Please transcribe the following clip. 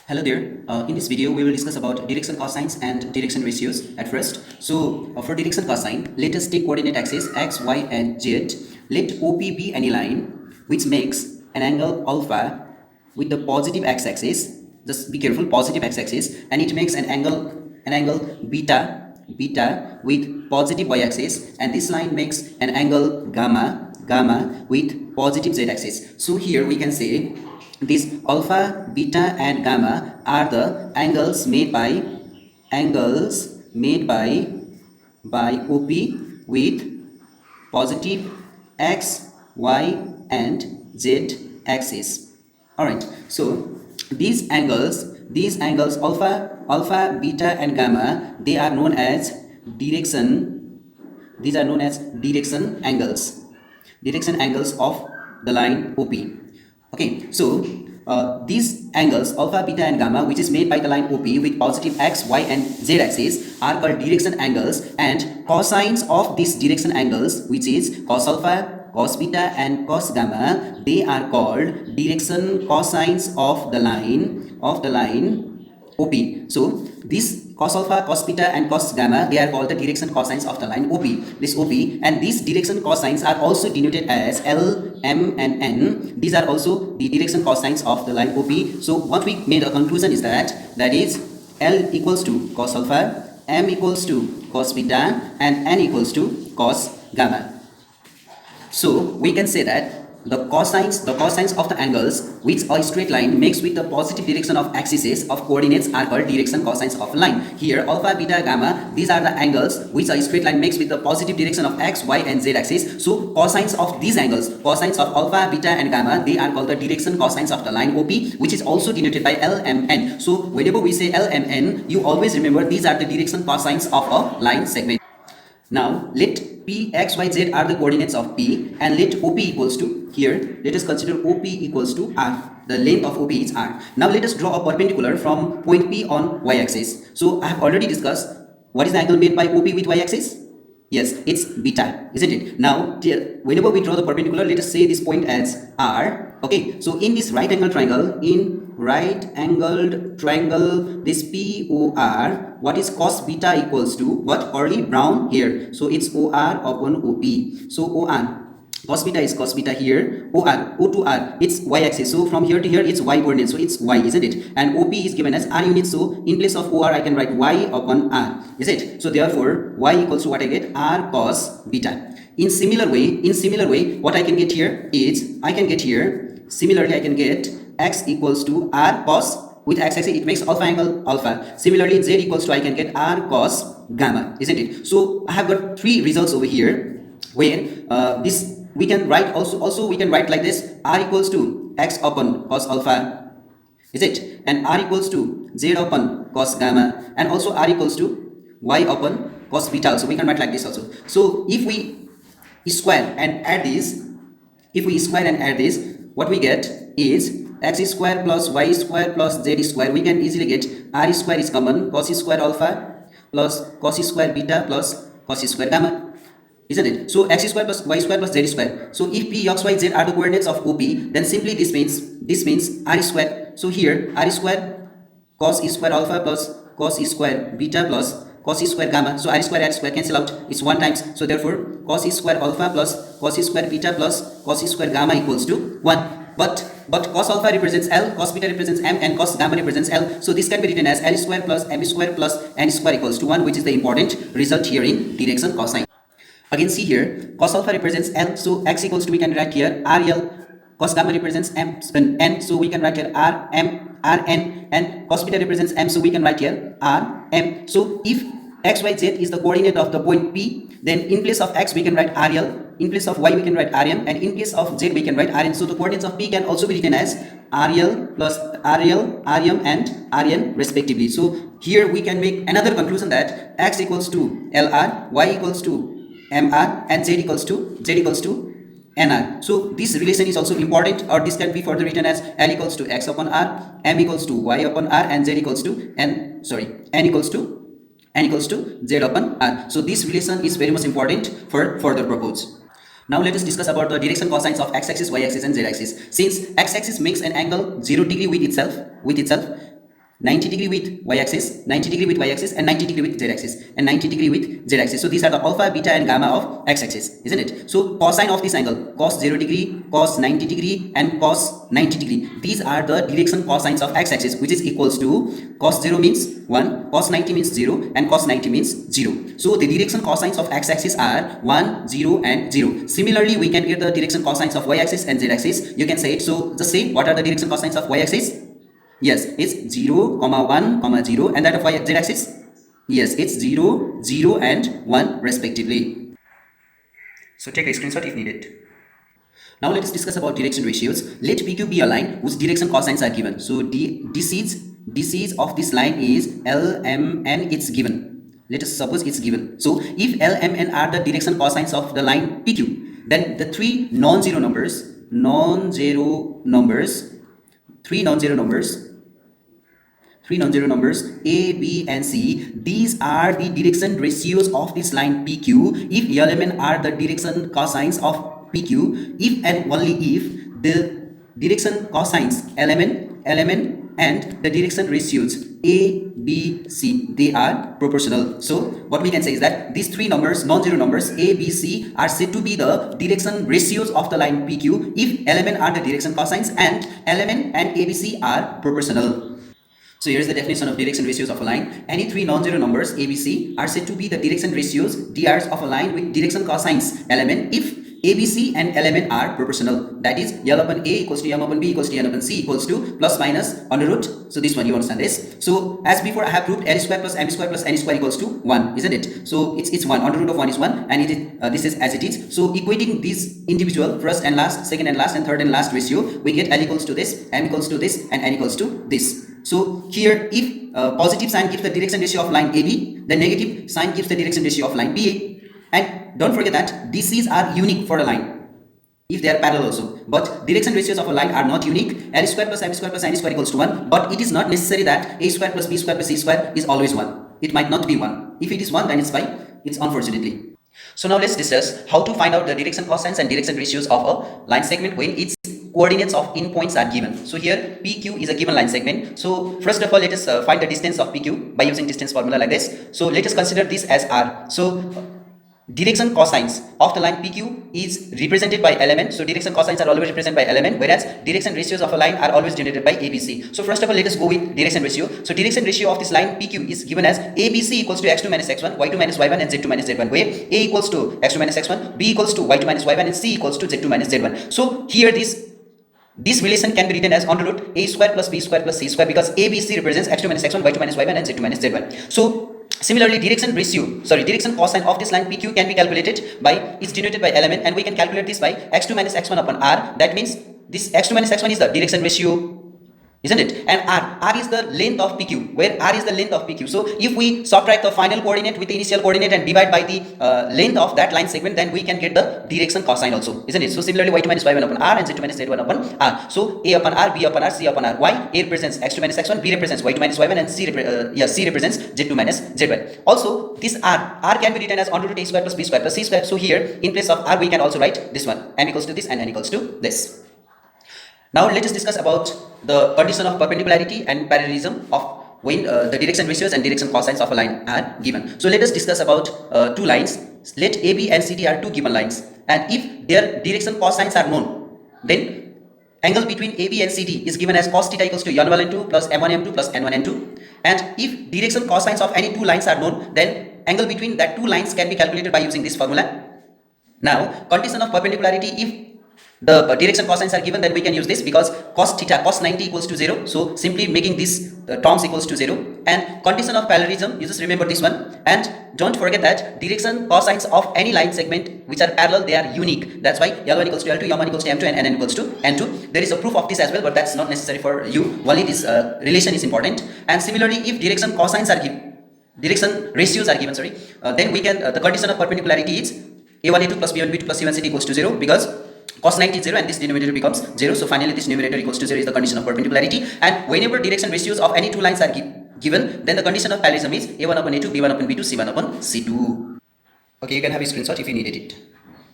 Hello there. In this video, we will discuss about direction cosines and direction ratios at first. So, for direction cosine, let us take coordinate axes x, y, and z. Let OP be any line which makes an angle alpha with the positive x-axis. Just be careful, positive x-axis, and it makes an angle beta with positive y-axis, and this line makes an angle gamma with positive z-axis. So here we can say these alpha, beta, and gamma are the angles made by OP with positive x, y, and z axis. All right. So these angles alpha, beta, and gamma, they are known as direction. These are known as direction angles of the line OP. Okay, so these angles alpha, beta, and gamma, which is made by the line OP with positive x, y, and z axis, are called direction angles, and cosines of these direction angles, which is cos alpha, cos beta, and cos gamma, they are called direction cosines of the line OP. So this cos alpha, cos beta, and cos gamma, they are called the direction cosines of the line OP. This OP, and these direction cosines are also denoted as L, M, and N. These are also the direction cosines of the line OP. So what we made a conclusion is that is L equals to cos alpha, M equals to cos beta, and N equals to cos gamma. So we can say that the cosines of the angles which a straight line makes with the positive direction of axes of coordinates are called direction cosines of a line. Here alpha, beta, gamma, these are the angles which a straight line makes with the positive direction of x, y, and z axis. So cosines of these angles, cosines of alpha, beta, and gamma, they are called the direction cosines of the line OP, which is also denoted by L, M, N. So whenever we say L, M, N, you always remember these are the direction cosines of a line segment. Now let P, X, Y, Z are the coordinates of P, and let OP equals to, here let us consider OP equals to R. The length of OP is R. Now let us draw a perpendicular from point P on Y axis. So I have already discussed what is the angle made by OP with Y axis. Yes, it's beta, isn't it? Now whenever we draw the perpendicular, let us say this point as R. Okay, so in this right angled triangle, this POR, what is cos beta equals to what? Curly brown here. So it's OR upon OP. So OR, cos beta is cos beta here. OR, O to R, it's y axis. So from here to here, it's y coordinate. So it's y, isn't it? And OP is given as R units. So in place of OR, I can write y upon R. Is it? So therefore, y equals to what I get? R cos beta. In similar way, what I can get here is, similarly, I can get x equals to R cos, with x-axis it makes alpha angle alpha. Similarly, z equals to, I can get R cos gamma, isn't it? So I have got three results over here, where this we can write also we can write like this: R equals to x upon cos alpha, is it? And R equals to z upon cos gamma, and also R equals to y upon cos beta also. We can write like this also. So if we square and add this, what we get is x square plus y square plus z square. We can easily get R square is common, cos square alpha plus cos square beta plus cos square gamma, isn't it? So x square plus y square plus z square. So if P, x, y, z are the coordinates of OP, then simply this means R square. So here R square cos square alpha plus cos square beta plus cos square gamma. So R square cancel out, it's 1 times. So therefore cos square alpha plus cos square beta plus cos square gamma equals to 1. But cos alpha represents L, cos beta represents M, and cos gamma represents L. So this can be written as L square plus M square plus N square equals to 1, which is the important result here in direction cosine. Again, see here, cos alpha represents L, so x equals to, we can write here RL. Cos gamma represents M, N, so we can write here RM, Rn, and cos beta represents M, so we can write here Rm. So if x, y, z is the coordinate of the point P, then in place of x we can write RL, in place of y we can write Rm, and in place of z we can write Rn. So the coordinates of P can also be written as RL plus RL, Rm, and Rn respectively. So here we can make another conclusion that x equals to LR, y equals to MR, and z equals to NR. So this relation is also important, or this can be further written as L equals to x upon R, M equals to y upon R, and Z equals to N equals to Z upon R. So this relation is very much important for further purpose. Now let us discuss about the direction cosines of x-axis, y-axis, and z-axis. Since x-axis makes an angle 0 degree with itself, 90 degree with y-axis, 90 degree with y-axis, and 90 degree with z-axis, and 90 degree with z-axis. So these are the alpha, beta, and gamma of x-axis, isn't it? So cosine of this angle, cos 0 degree, cos 90 degree, and cos 90 degree. These are the direction cosines of x-axis, which is equals to cos 0 means 1, cos 90 means 0, and cos 90 means 0. So the direction cosines of x-axis are 1, 0, and 0. Similarly, we can get the direction cosines of y-axis and z-axis. You can say it. So just say what are the direction cosines of y-axis? Yes, it's 0, 1, 0, and that of z-axis? Yes, it's 0, 0, and 1 respectively. So take a screenshot if needed. Now let us discuss about direction ratios. Let PQ be a line whose direction cosines are given. So DCs of this line is L, M, N, it's given. Let us suppose it's given. So if L, M, N are the direction cosines of the line PQ, then the three non-zero numbers A, B, and C, these are the direction ratios of this line PQ if L, M, N are the direction cosines of PQ, if and only if the direction cosines L, M, N, and the direction ratios A, B, C, they are proportional. So what we can say is that these three numbers, non-zero numbers A, B, C, are said to be the direction ratios of the line PQ if L, M, N are the direction cosines and L, M, N and A, B, C are proportional. So here is the definition of direction ratios of a line. Any three non-zero numbers A, B, C are said to be the direction ratios DRs of a line with direction cosines L, M, N if A, B, C and L, M, N are proportional. That is L upon A equals to M upon B equals to N upon C equals to plus minus under root. So this one you understand this. So as before I have proved L square plus M square plus N square equals to 1, isn't it? So it's 1. Under root of 1 is 1 and it is, this is as it is. So equating these individual first and last, second and last, and third and last ratio, we get L equals to this, M equals to this, and N equals to this. So here if positive sign gives the direction ratio of line AB, the negative sign gives the direction ratio of line BA. And don't forget that DCs are unique for a line if they are parallel also. But direction ratios of a line are not unique. L square plus M square plus N square equals to 1. But it is not necessary that A square plus B square plus C square is always 1. It might not be 1. If it is 1, then it's fine. It's unfortunately. So now let's discuss how to find out the direction cosines and direction ratios of a line segment when its coordinates of endpoints are given. So here PQ is a given line segment. So first of all, let us find the distance of PQ by using distance formula like this. So let us consider this as R. So direction cosines of the line PQ is represented by element. So direction cosines are always represented by element, whereas direction ratios of a line are always generated by ABC. So first of all, let us go with direction ratio. So direction ratio of this line PQ is given as ABC equals to x2 minus x1, y2 minus y1, and z2 minus z1, where A equals to x2 minus x1, B equals to y2 minus y1, and C equals to z2 minus z1. So here this relation can be written as under root A square plus B square plus C square, because ABC represents x2 minus x1, y2 minus y1, and z2 minus z1. So similarly, direction cosine of this line PQ can be calculated by, is denoted by element, and we can calculate this by x2 minus x1 upon r. That means this x2 minus x1 is the direction ratio, isn't it? And r is the length of PQ, where r is the length of PQ. So if we subtract the final coordinate with the initial coordinate and divide by the length of that line segment, then we can get the direction cosine also, isn't it? So similarly, y2 minus y1 upon r and z2 minus z1 upon r. So a upon r, b upon r, c upon r. Why? A represents x2 minus x1, b represents y2 minus y1, and c represents z2 minus z1. Also, this r can be written as under root a square plus b square plus c square. So here, in place of r, we can also write this one, m equals to this and n equals to this. Now let us discuss about the condition of perpendicularity and parallelism of when the direction ratios and direction cosines of a line are given. So let us discuss about two lines. Let AB and CD are two given lines, and if their direction cosines are known, then angle between AB and CD is given as cos theta equals to n1 n2 plus m1 m2 plus n1 n2. And if direction cosines of any two lines are known, then angle between that two lines can be calculated by using this formula. Now, condition of perpendicularity, if the direction cosines are given, then we can use this, because cos theta, cos 90 equals to 0. So simply making this terms equals to 0. And condition of parallelism, you just remember this one. And don't forget that direction cosines of any line segment which are parallel, they are unique. That's why L1 equals to L2, M1 equals to M2, and N equals to N2. There is a proof of this as well, but that's not necessary for you. Only this relation is important. And similarly, if direction cosines are given, direction ratios are given, then we can, the condition of perpendicularity is A1 A2 plus B1 B2 plus C1 C2 equals to 0, because cos 90 is 0 and this denominator becomes 0. So finally this numerator equals to 0 is the condition of perpendicularity. And whenever direction ratios of any two lines are given, then the condition of parallelism is A1 upon A2, B1 upon B2, C1 upon C2. Okay, you can have a screenshot if you needed it.